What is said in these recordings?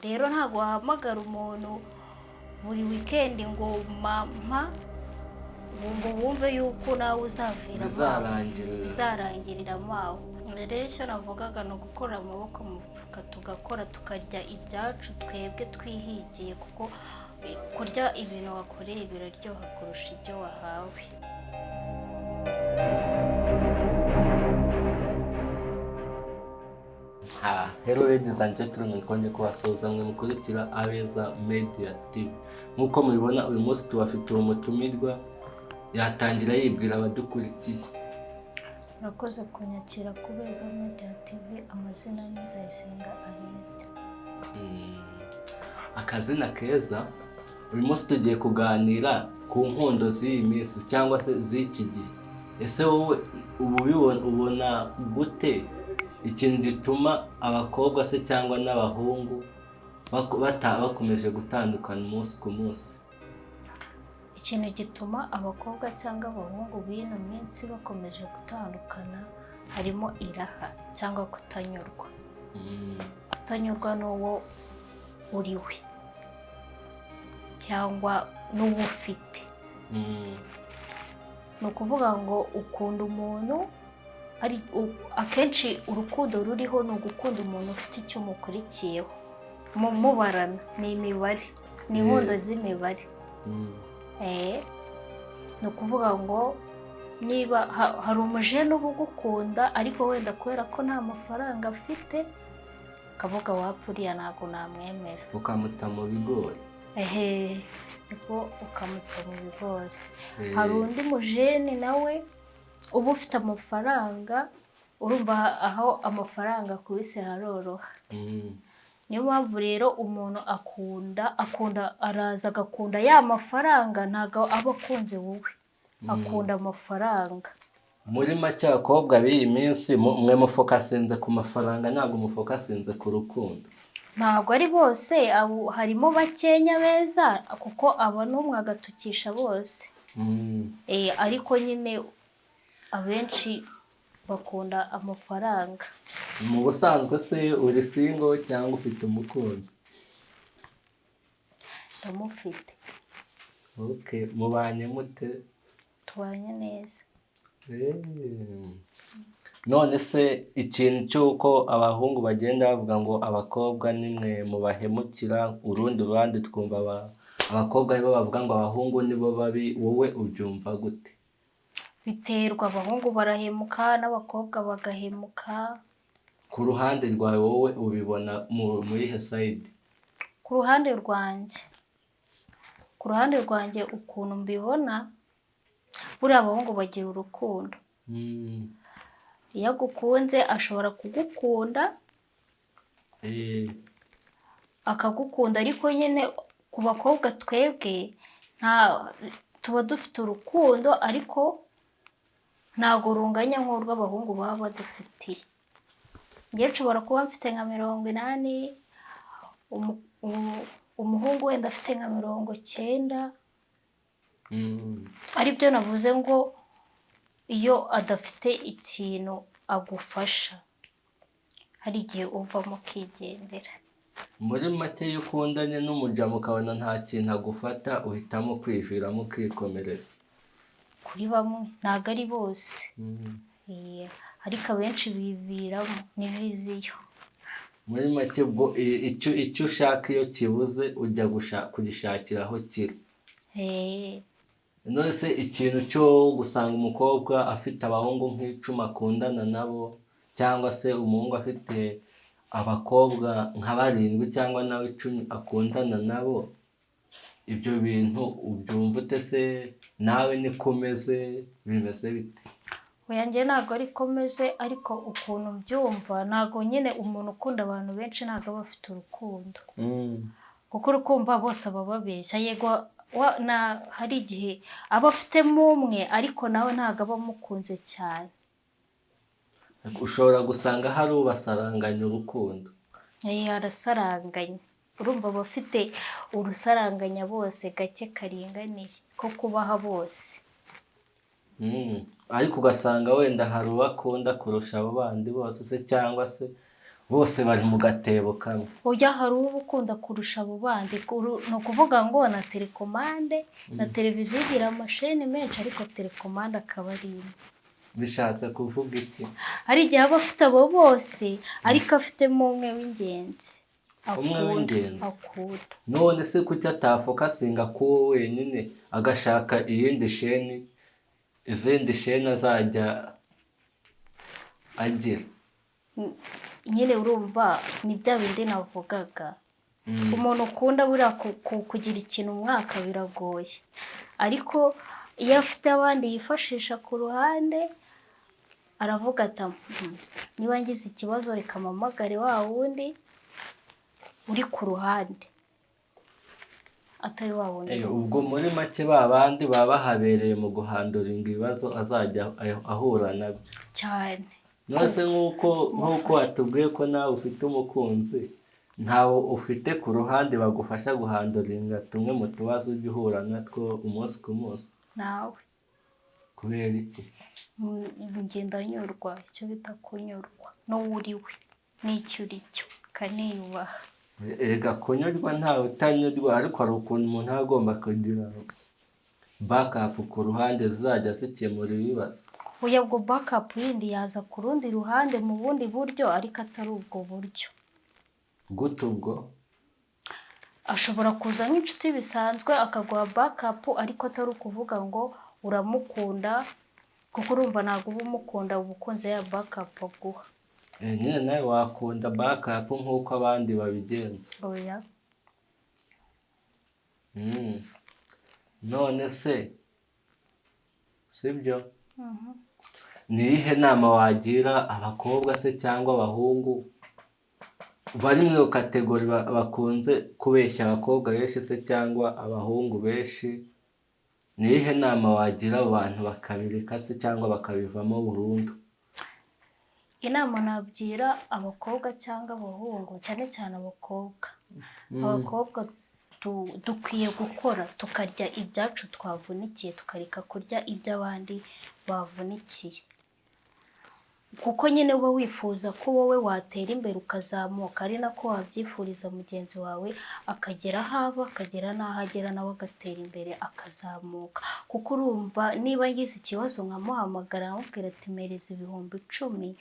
rero ntabwo wahamagara umuntu buri weekend ngo mama ngo wumve yuko nawe uzavira bizarangirira aho. Rero icyo navugaga ni ugukora amaboko mu mufuka tugakora tukarya ibyacu twebwe twihigiye, kuko kurya ibintu wakoreye biraryoha kurusha ibyo wahawe. Hello ladies and gentlemen, twongeye kubasuhuza mwe mukurikira Abeza Media TV. Nkuko mubibona uyu munsi tubafite umutumirwa, yatangira yibwira abadukurikiye. Nakoze kunyakira ku Abeza Media TV, amazina ni Nzayisenga Abiyete. Akazina keza. Uyu munsi tugiye kuganira ku nkondo z'iyi minsi cyangwa se z'iki gihe. Ese wowe ubona gute ikintu gituma abakobwa se cyangwa n'abahungu bakomeje gutandukana umunsi ku munsi? Ikintu gituma abakobwa cyangwa abahungu b'ino minsi bakomeje gutandukana harimo iraha cyangwa kutanyurwa. Kutanyurwa n'uwo uri we cyangwa n'uwo ufite. Ni ukuvuga ngo ukunda umuntu, ari akenshi urukundo ruriho ni ugukunda umuntu ufite icyo umukurikiyeho, mubarana ni imibare, ni inkondo z'imibare. Ni ukuvuga ngo niba hari umujene uba ugukunda ariko wenda kubera ko nta mafaranga afite akavuga wapfuriya ntabwo namwemera, ukamuta mu bigori. niko ukamuta mu bigori. Hari undi mujene nawe uba ufite amafaranga, urumva aho amafaranga akubise haroroha. Niyo mpamvu rero umuntu araza agakunda ya mafaranga, ntabwo aba akunze wowe, akunda amafaranga. Muri make abakobwa b'iyi minsi mwe mufokasinze ku mafaranga, ntabwo mufokasinze ku rukundo. Ntabwo ari bose, harimo bakenya beza kuko aba n'umwe agatukisha bose. Ariko nyine abenshi bakunda amafaranga. Mu busanzwe se uri single cyangwa ufite umukunzi? Ndamufite. Okay, mubanye mute? Tubanye neza. None se ikintu cy'uko abahungu bagenda bavuga ngo abakobwa nimwe mubahemukira, urundi ruhande twumva abakobwa nibo bavuga ngo abahungu nibo babi, wowe ubyumva gute? Biterwa, abahungu barahemuka n'abakobwa bagahemuka. Ku ruhande rwawe wowe ubibona muri he side? Ku ruhande rwanjye ukuntu mbibona, buriya abahungu bagira urukundo. Iyo agukunze ashobora kugukunda, akagukunda, ariko nyine ku bakobwa twebwe tuba dufite urukundo ariko ntabwo runganya nk'urw'abahungu baba badufitiye. Njye nshobora kuba mfite nka 80, umuhungu wenda afite nka 90. Aribyo navuze ngo iyo adafite ikintu agufasha hari igihe uvamo ukigendera. Muri make iyo ukundanye n'umujama ukabona nta kintu agufata, uhitamo kwiviramo ukikomereza. Kuri bamwe, ntabwo ari bose. Ariko abenshi biviramo, ni viziyo. Muri make ubwo icyo ushaka iyo kibuze ujya kugishakira aho kiri. None se ikintu cyo gusanga umukobwa afite abahungu nk'icumi akundana nabo, cyangwa se umuhungu afite abakobwa nka 7 cyangwa nawe 10 akundana nabo, ibyo bintu ubyumva ute se? Nawe niko umeze, bimeze bite? Oya, njye ntabwo ari komeze, ariko ukuntu mbyumva ntabwo nyine umuntu ukunda abantu benshi ntabwo aba afite urukundo. Kuko urukumva bose aba babeshya. Yego hari igihe aba afitemo umwe ariko nawe ntabwo aba amukunze cyane. Ushobora gusanga hari ubasaranganya urukundo. Arasaranganya. Urumva bafite urusaranganya bose gake karinganiye ko kubaha bose. Ariko ugasanga wenda hari uwakunda kurusha abo bandi bose se, cyangwa se bose bari mu gatebo kamwe. Oya, hari uba ukunda kurusha abo bandi, ni ukuvuga ngo na telekomande na televiziyo igira amasheni menshi ariko telekomande akaba ari imwe. Bishatse kuvuga iki? Hari igihe aba afite abo bose ariko afitemo umwe w'ingenzi akunda. None se kuki atafokasinga kuwo wenyine agashaka iyindi sheni, izindi sheni azajya agira? Nyine urumva ni bya bindi navugaga, umuntu ukunda buriya kugira ikintu umwaka biragoye, ariko iyo afite abandi yifashisha ku ruhande aravuga ati niba ngize ikibazo reka mpamagare wa wundi uri ku ruhande atari wa wundi. Ubwo muri make ba bandi baba bahabereye mu guhanduringa ibibazo azajya ahura nabyo cyane. Nose nk'uko watubwiye ko nawe ufite umukunzi, ntawe ufite ku ruhande bagufasha guhanduringa tumwe mu tubazo ujya uhura natwo umunsi ku munsi? Nawe. Kubera iki? Ngenda nyurwa, icyo bita kunyurwa n'uwo uri we n'icyo uri cyo kaniyubaha. Ega kunyurwa ntawe utanyurwa, ariko hari ukuntu umuntu aba agomba kugira bakapu ku ruhande zizajya zikemura ibibazo. Oya, ubwo bakapu yindi yaza ku rundi ruhande mu bundi buryo ariko atari ubwo buryo. Gute ubwo? Ashobora kuza nk'inshuti bisanzwe akaguha bakapu ariko atari ukuvuga ngo uramukunda, kuko urumva ntabwo uba umukunda uba ukunze ya bakapu aguha. Nyine nawe wakunda bakapu nk'uko abandi babigenza. Oya. None se sibyo? Ni iyihe nama wagira abakobwa se cyangwa abahungu bari muri iyo kategori bakunze kubeshya abakobwa benshi se cyangwa abahungu benshi? Ni iyihe nama wagira abo bantu bakabireka se cyangwa bakabivamo burundu? Inama nabyira abakobwa cyangwa abahungu, cyane cyane abakobwa dukwiye gukora tukarya ibyacu twavunikiye, tukareka kurya iby'abandi bavunikiye, kuko nyine uba wifuza ko wowe watera imbere ukazamuka, ari nako wabyifuriza mugenzi wawe akagera aho aba, akagera n'aho agera nawe agatera imbere akazamuka. Kuko urumva niba ngize ikibazo nkamuhamagara nkamubwira ati mpereza 10,000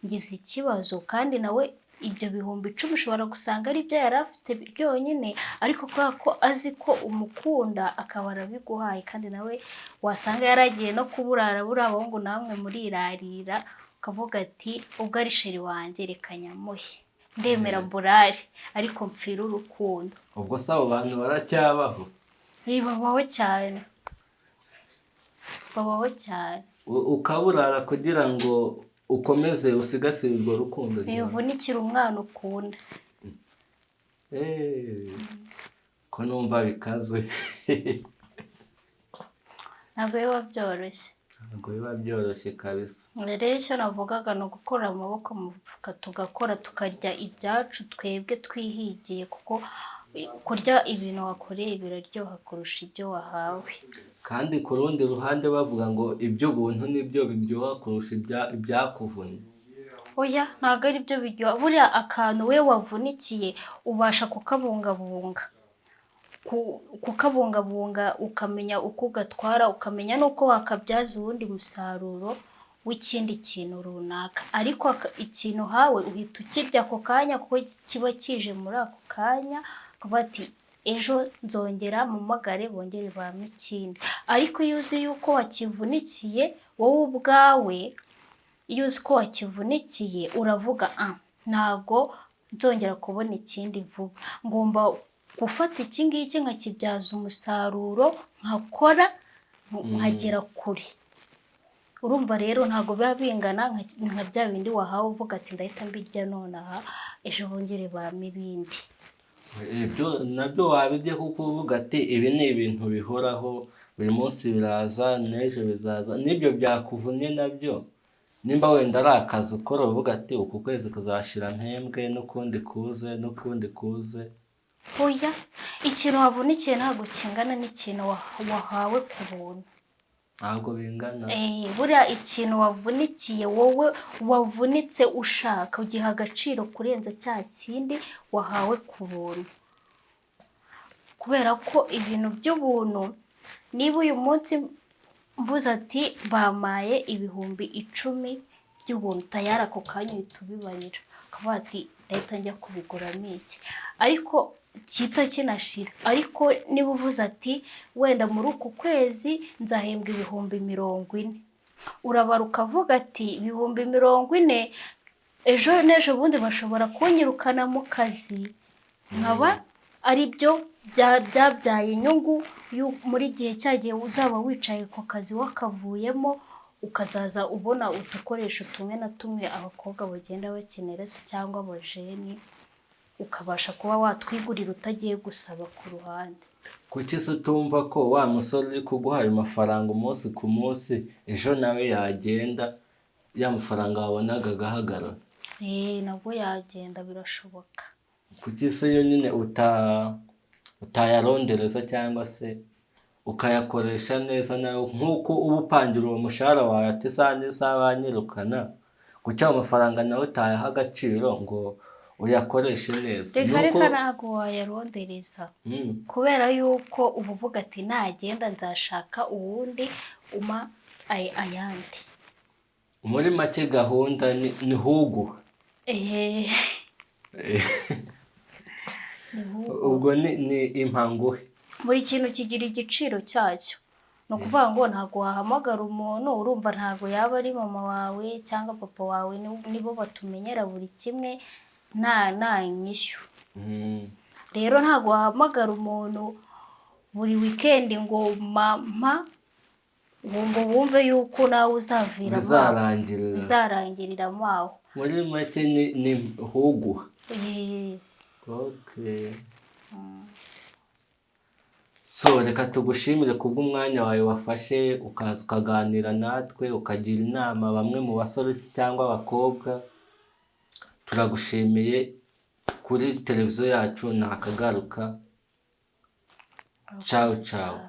ngize ikibazo, kandi nawe ibyo 10,000 ushobora gusanga ari byo yari afite byonyine, ariko kubera ko azi ko umukunda akaba arabiguhaye, kandi nawe wasanga yaragiye no kuburara buriya abahungu namwe murirarira ukavuga ati ubwo ari sheri wanjye reka nyamuhe ndemera mburare ariko mpfira urukundo. Ubwo se abo bantu baracyabaho? Babaho cyane, babaho cyane. Ukaburara kugira ngo ukomeze usigasire urwo rukundo? Bivunikira umwana ukunda. Ko numva bikaze. Ntabwo biba byoroshye. Ntabwo biba byoroshye kabisa. Rero icyo navugaga ni ugukora amaboko mu mufuka tugakora tukarya ibyacu twebwe twihigiye, kuko kurya ibintu wakoreye biraryoha kurusha ibyo wahawe. Kandi ku rundi ruhande bavuga ngo iby'ubuntu nibyo biryoha kurusha ibyakuvunnye. Oya, ntabwo ari byo biryoha. Buriya akantu we wavunikiye ubasha kukabungabunga ukamenya uko ugatwara, ukamenya n'uko wakabyaza uwundi musaruro w'ikindi kintu runaka, ariko ikintu hawe uhita ukirya ako kanya kuko kiba kije muri ako kanya, kuba ati ejo nzongera mpamagare bongere bampe ikindi. Ariko iyo uzi yuko wakivunikiye wowe ubwawe, iyo uzi ko wakivunikiye uravuga ntabwo nzongera kubona ikindi vuba, ngomba gufata iki ngiki nkakibyaza umusaruro, nkakora nkagera kure. Urumva rero ntabwo biba bingana nka bya bindi wahawe uvuga ati ndahita mbirya nonaha ejo bongere bampe ibindi. Ibyo nabyo wabirya kuko uvuga ati ibi ni ibintu bihoraho, buri munsi biraza n'ejo bizaza. N'ibyo byakuvunnye nabyo nimba wenda ari akazi ukora uvuga ati uku kwezi kuzashira mpembwe n'ukundi kuze. Oya, ikintu wavunikiye ntabwo kingana n'ikintu wahawe ku buntu. ntabwo bingana. buriya ikintu wavunikiye wowe wavunitse ushaka ugiha agaciro kurenza cya kindi wahawe ku buntu, kubera ko ibintu by'ubuntu niba uyu munsi mvuze ati bamaye ibihumbi 10 by'ubuntu tayari ako kanya uhita ubibarira ukavuga ati ndahita njya kubiguramo iki, ariko kita kinashira. Ariko niba uvuze ati wenda muri uku kwezi nzahembwa ibihumbi 40, urabara ukavuga ati ibihumbi 40 ejo n'ejo bundi bashobora kunyirukana mu kazi, nkaba ari byo byabyaye inyungu muri gihe cyagiye uzaba wicaye ku kazi wakavuyemo, ukazaza ubona udukoresho tumwe na tumwe abakobwa bagenda bakenera se cyangwa abajeni, ukabasha kuba watwigurira utagiye gusaba ku ruhande. Kuki se utumva ko wa musore uri kuguha ayo mafaranga umunsi ku munsi ejo nawe yagenda ya mafaranga wabonaga agahagarara? Nabwo yagenda, birashoboka. Kuki se yo nyine utayarondereza cyangwa se ukayakoresha neza nawe nk'uko uba upangira uwo mushahara wawe ati isaha n'isaha banyirukana, kuki ayo mafaranga nawe utayaha agaciro ngo uyakoreshe neza? Reka ntabwo wayarondereza, kubera yuko uba uvuga ati nagenda nzashaka uwundi uma ayandi. Muri make gahunda ni huguha. Ubwo ni impanguhe. Buri kintu kigira igiciro cyacyo, ni ukuvuga ngo ntabwo wahamagara umuntu urumva ntabwo yaba ari mama wawe cyangwa papa wawe nibo batumenyera buri kimwe nta inyishyu. Rero ntabwo wahamagara umuntu buri weekend ngo mama ngo wumve yuko nawe uzavira bizarangirira aho. Muri make ni huguha. Okay. So reka tugushimire kubw'umwanya wawe wafashe ukaza ukaganira natwe ukagira inama bamwe mu basore cyangwa abakobwa. Turagushimiye. Kuri televiziyo yacu nakagaruka. Ciao ciao.